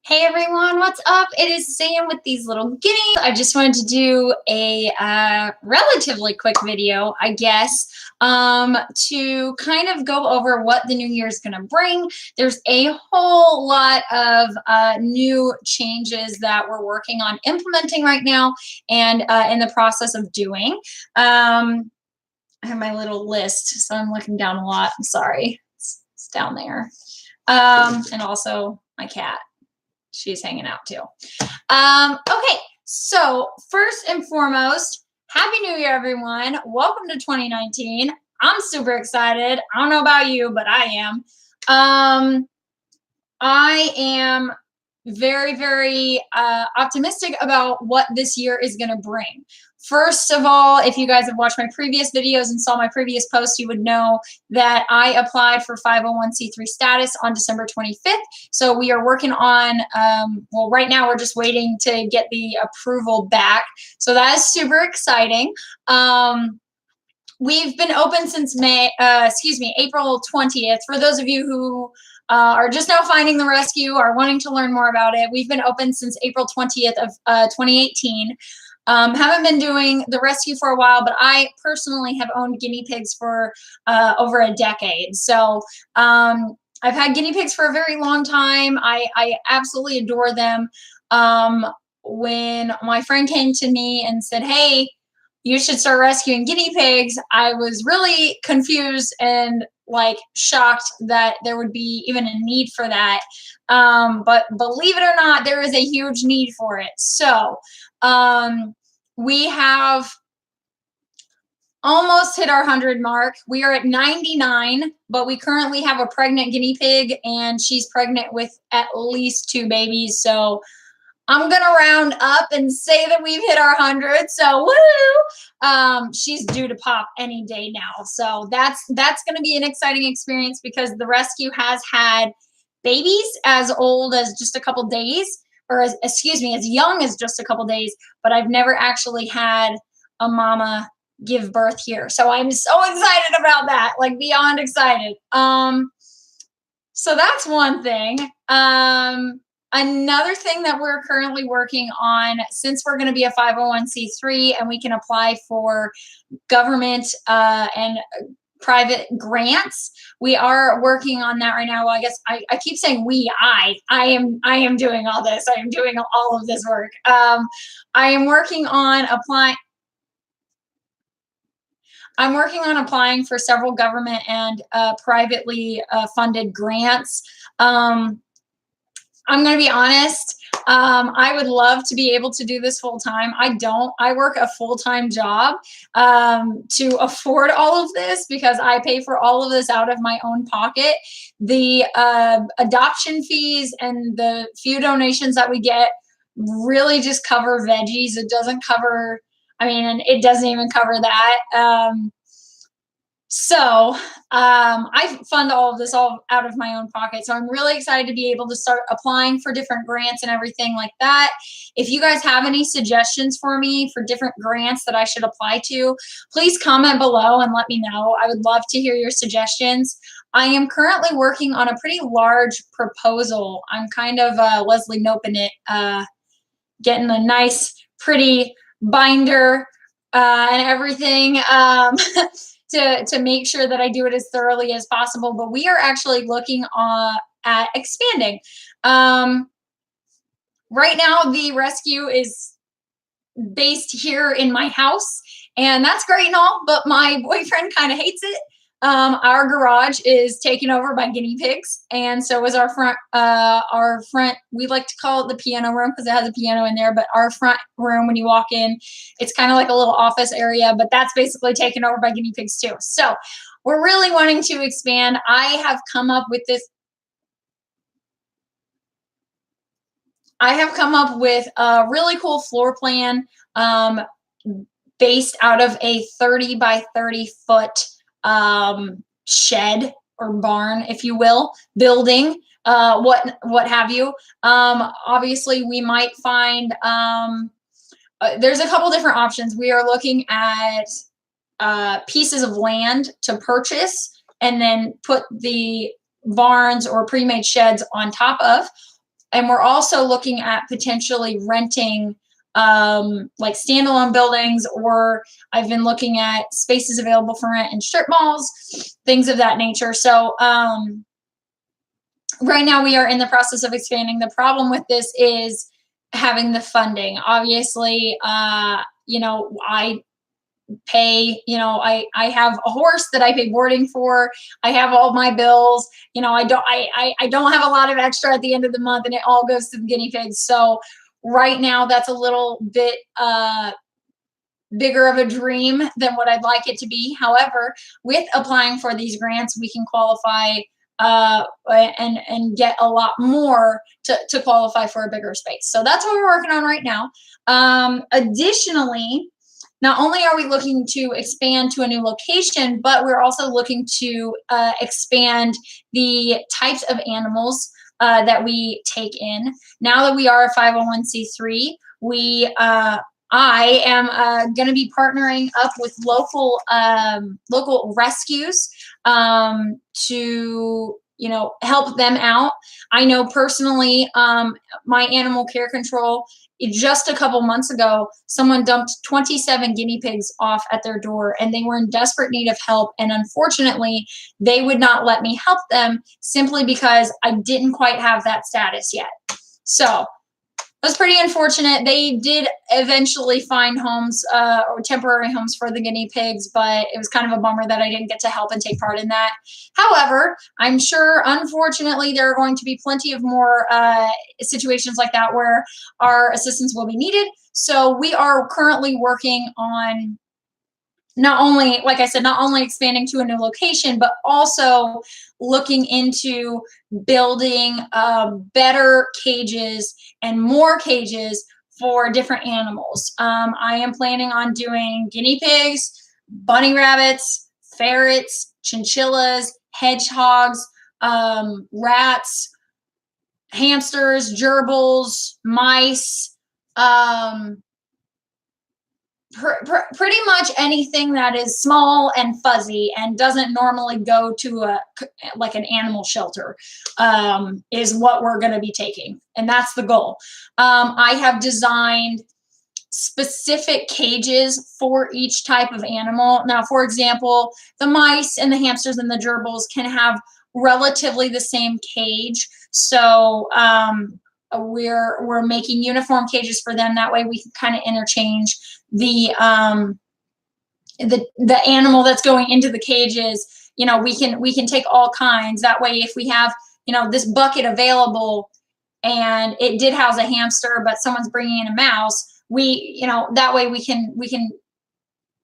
Hey everyone, what's up? It is Sam with these little guineas. I just wanted to do a relatively quick video, I guess, to kind of go over what the new year is going to bring. There's a whole lot of new changes that we're working on implementing right now and in the process of doing. I have my little list, so I'm looking down a lot. I'm sorry. It's down there. And also my cat. She's hanging out too. Okay, so first and foremost, Happy New Year, everyone. Welcome to 2019. I'm super excited. I don't know about you, but I am. I am very, very optimistic about what this year is going to bring. First of all, if you guys have watched my previous videos and saw my previous post, you would know that I applied for 501c3 status on December 25th. So we are working on, well, right now we're just waiting to get the approval back. So that is super exciting. We've been open since April 20th. For those of you who are just now finding the rescue or wanting to learn more about it, we've been open since April 20th of 2018. Haven't been doing the rescue for a while, but I personally have owned guinea pigs for over a decade. So I've had guinea pigs for a very long time. I absolutely adore them. When my friend came to me and said, hey, you should start rescuing guinea pigs, I was really confused and like shocked that there would be even a need for that. But believe it or not, there is a huge need for it. So we have almost hit our 100 mark. We are at 99, but we currently have a pregnant guinea pig and she's pregnant with at least 2 babies. So I'm going to round up and say that we've hit our 100. So woo! She's due to pop any day now. So that's going to be an exciting experience because the rescue has had babies as old as just a couple days, or as young as just a couple days, but I've never actually had a mama give birth here. So I'm so excited about that, like beyond excited. So that's one thing. Another thing that we're currently working on, since we're going to be a 501c3 and we can apply for government and private grants, we are working on that right now. Well, I guess I keep saying I am doing all this. I am doing all of this work. I am working on applying. I'm working on applying for several government and privately funded grants. I'm going to be honest. I would love to be able to do this full time. I don't. I work a full-time job to afford all of this because I pay for all of this out of my own pocket. The adoption fees and the few donations that we get really just cover veggies. It doesn't cover, it doesn't even cover that. So I fund all of this all out of my own pocket. So I'm really excited to be able to start applying for different grants and everything like that. If you guys have any suggestions for me for different grants that I should apply to, please comment below and let me know. I would love to hear your suggestions. I am currently working on a pretty large proposal. I'm kind of Leslie Noping it, getting a nice, pretty binder and everything. To make sure that I do it as thoroughly as possible. But we are actually looking at expanding. Right now, the rescue is based here in my house, and that's great and all, but my boyfriend kind of hates it. Our garage is taken over by guinea pigs, and so is our front. We like to call it the piano room because it has a piano in there, but our front room, when you walk in, it's kind of like a little office area, but that's basically taken over by guinea pigs too. So we're really wanting to expand. I have come up with a really cool floor plan based out of a 30 by 30 foot shed or barn, if you will, building, what have you. Obviously we might find, there's a couple different options. We are looking at pieces of land to purchase and then put the barns or pre-made sheds on top of. And we're also looking at potentially renting like standalone buildings, or I've been looking at spaces available for rent in strip malls, things of that nature. So right now we are in the process of expanding. The problem with this is having the funding. Obviously, you know, I pay, you know, I have a horse that I pay boarding for. I have all my bills. You know, I don't have a lot of extra at the end of the month, and it all goes to the guinea pigs. So right now that's a little bit bigger of a dream than what I'd like it to be. However, with applying for these grants, we can qualify and get a lot more to qualify for a bigger space. So that's what we're working on right now. Additionally, not only are we looking to expand to a new location, but we're also looking to expand the types of animals that we take in. Now that we are a 501c3, I am going to be partnering up with local rescues to, you know, help them out. I know personally, my animal care control, just a couple months ago, someone dumped 27 guinea pigs off at their door, and they were in desperate need of help. And unfortunately, they would not let me help them simply because I didn't quite have that status yet. So it was pretty unfortunate. They did eventually find homes or temporary homes for the guinea pigs, but it was kind of a bummer that I didn't get to help and take part in that. However, I'm sure, unfortunately, there are going to be plenty of more situations like that where our assistance will be needed. So we are currently working on not only, like I said, not only expanding to a new location, but also looking into building better cages and more cages for different animals. I am planning on doing guinea pigs, bunny rabbits, ferrets, chinchillas, hedgehogs, rats, hamsters, gerbils, mice, pretty much anything that is small and fuzzy and doesn't normally go to like an animal shelter is what we're going to be taking, and that's the goal. I have designed specific cages for each type of animal. Now, for example, the mice and the hamsters and the gerbils can have relatively the same cage, so we're making uniform cages for them. That way we can kind of interchange the animal that's going into the cages. You know, we can take all kinds. That way, if we have, you know, this bucket available and it did house a hamster, but someone's bringing in a mouse, you know, that way we can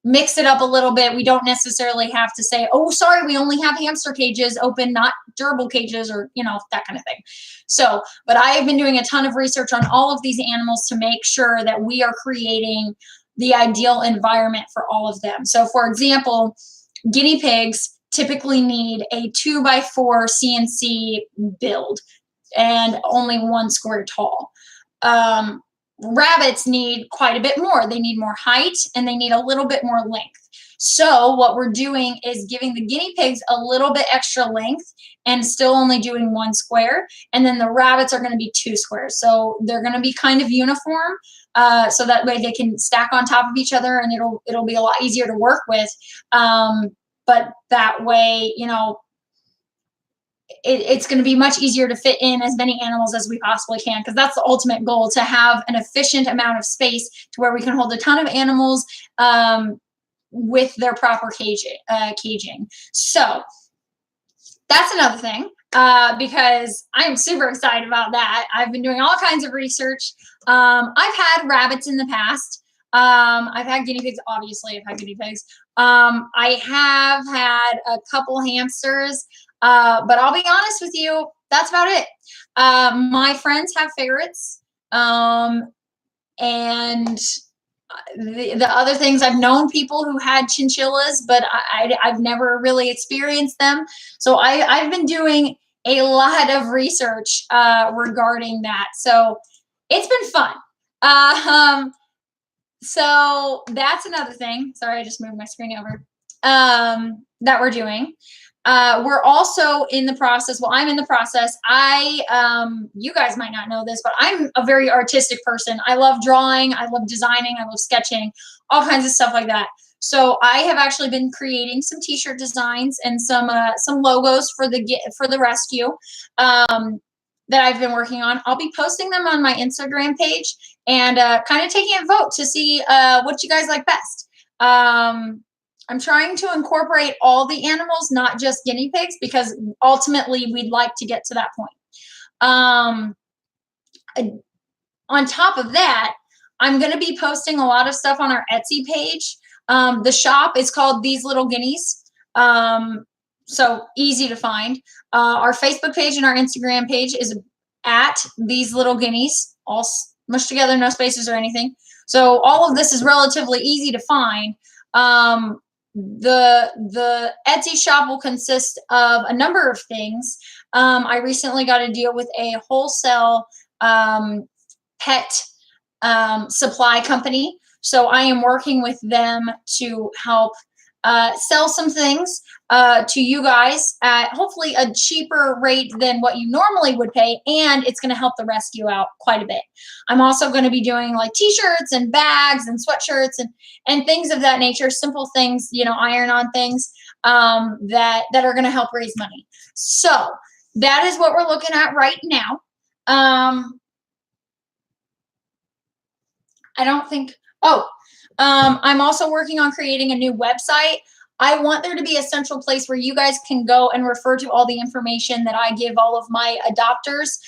mix it up a little bit. We don't necessarily have to say, oh, sorry, we only have hamster cages open, not gerbil cages, or, you know, that kind of thing. So, but I have been doing a ton of research on all of these animals to make sure that we are creating the ideal environment for all of them. So, for example, guinea pigs typically need a 2x4 CNC build and only 1 square tall. Rabbits need quite a bit more. They need more height and they need a little bit more length. So what we're doing is giving the guinea pigs a little bit extra length and still only doing 1 square. And then the rabbits are going to be 2 squares. So they're going to be kind of uniform. So that way they can stack on top of each other and it'll be a lot easier to work with. But that way, you know, it's going to be much easier to fit in as many animals as we possibly can, because that's the ultimate goal, to have an efficient amount of space to where we can hold a ton of animals with their proper caging. So that's another thing, because I am super excited about that. I've been doing all kinds of research. I've had rabbits in the past. I've had guinea pigs, obviously. I've had guinea pigs. I have had a couple hamsters. But I'll be honest with you, that's about it. My friends have ferrets, and the other things, I've known people who had chinchillas, but I've never really experienced them. So I've been doing a lot of research regarding that. So it's been fun. So that's another thing. Sorry, I just moved my screen over. That we're doing. we're also in the process. Well, I'm in the process. You guys might not know this, but I'm a very artistic person. I love drawing. I love designing. I love sketching, all kinds of stuff like that. So I have actually been creating some t-shirt designs and some logos for the rescue that I've been working on. I'll be posting them on my Instagram page and kind of taking a vote to see what you guys like best. I'm trying to incorporate all the animals, not just guinea pigs, because ultimately we'd like to get to that point. On top of that, I'm going to be posting a lot of stuff on our Etsy page. The shop is called These Little Guineas. So easy to find. Our Facebook page and our Instagram page is at These Little Guineas, all mushed together, no spaces or anything. So all of this is relatively easy to find. The Etsy shop will consist of a number of things. I recently got a deal with a wholesale pet supply company. So I am working with them to help sell some things to you guys at hopefully a cheaper rate than what you normally would pay, and it's going to help the rescue out quite a bit. I'm also going to be doing like t-shirts and bags and sweatshirts and things of that nature, simple things, you know, iron-on things that are going to help raise money. So that is what we're looking at right now. I don't think, I'm also working on creating a new website. I want there to be a central place where you guys can go and refer to all the information that I give all of my adopters.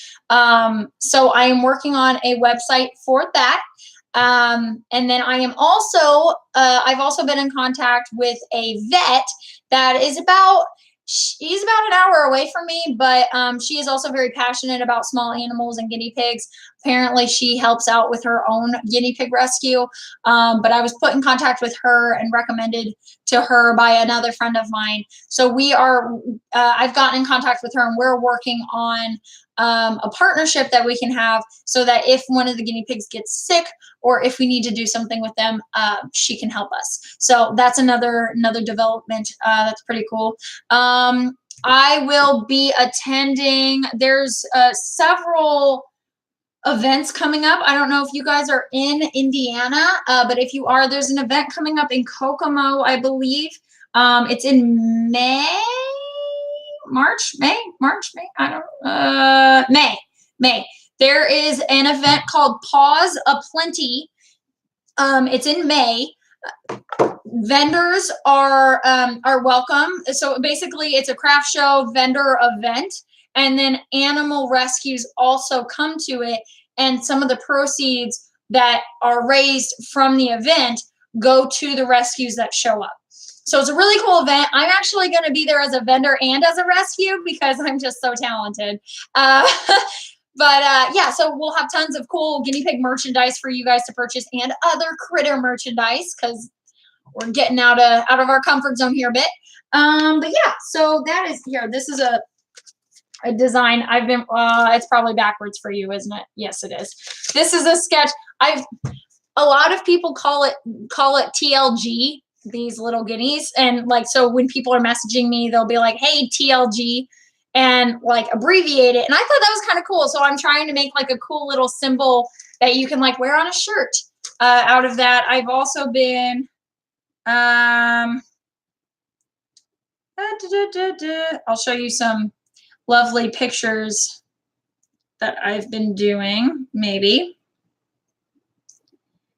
So I am working on a website for that. And then I am also, I've also been in contact with a vet that is she's about an hour away from me, but she is also very passionate about small animals and guinea pigs. Apparently she helps out with her own guinea pig rescue. But I was put in contact with her and recommended to her by another friend of mine. So I've gotten in contact with her and we're working on a partnership that we can have so that if one of the guinea pigs gets sick or if we need to do something with them, she can help us. So that's another development that's pretty cool. I will be attending, there's several events coming up. I don't know if you guys are in Indiana, but if you are, there's an event coming up in Kokomo, I believe. It's in May. There is an event called Paws Aplenty. It's in May. Vendors are welcome. So basically it's a craft show vendor event, and then animal rescues also come to it, and some of the proceeds that are raised from the event go to the rescues that show up. So it's a really cool event. I'm actually going to be there as a vendor and as a rescue because I'm just so talented. Yeah, so we'll have tons of cool guinea pig merchandise for you guys to purchase and other critter merchandise because we're getting out of our comfort zone here a bit. But yeah, so that is here. This is a design. I've been, it's probably backwards for you, isn't it? Yes, it is. This is a sketch. A lot of people call it TLG, these little guineas. And like, so when people are messaging me, they'll be like, hey, TLG, and like abbreviate it. And I thought that was kind of cool. So I'm trying to make like a cool little symbol that you can like wear on a shirt out of that. I've also been, I'll show you some lovely pictures that I've been doing, maybe.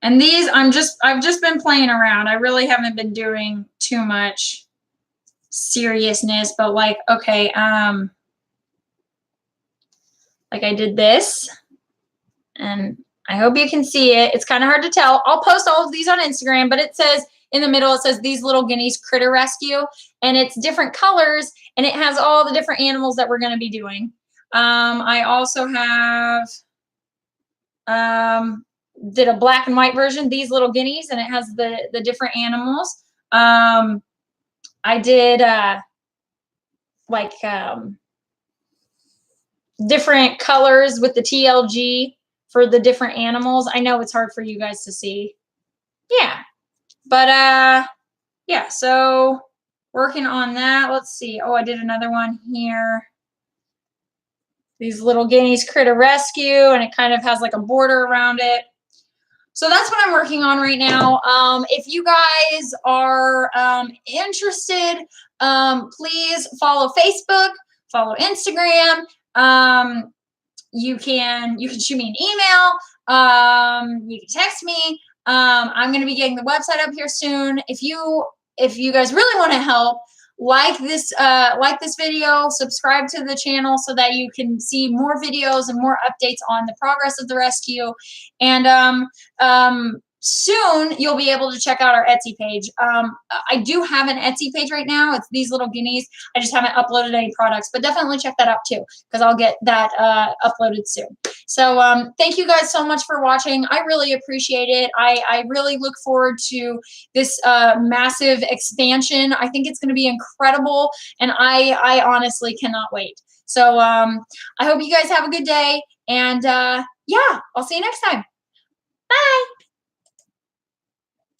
And these, I've just been playing around. I really haven't been doing too much seriousness, but like, okay, like I did this, and I hope you can see it. It's kind of hard to tell. I'll post all of these on Instagram, but it says in the middle, it says These Little Guineas Critter Rescue, and it's different colors, and it has all the different animals that we're going to be doing. I also have, did a black and white version, These Little Guineas, and it has the different animals. I did like different colors with the TLG for the different animals. I know it's hard for you guys to see. Yeah. But yeah, so working on that. Let's see. Oh, I did another one here. These little guineas critter rescue, and it kind of has like a border around it. So that's what I'm working on right now. If you guys are interested, please follow Facebook, follow Instagram. You can shoot me an email. You can text me. I'm going to be getting the website up here soon. If you guys really want to help, like this video, subscribe to the channel so that you can see more videos and more updates on the progress of the rescue. And soon you'll be able to check out our Etsy page. I do have an Etsy page right now. It's these little guineas. I just haven't uploaded any products, but definitely check that out too, because I'll get that uploaded soon. So thank you guys so much for watching. I really appreciate it. I really look forward to this massive expansion. I think it's going to be incredible, and I honestly cannot wait. So I hope you guys have a good day, and yeah, I'll see you next time.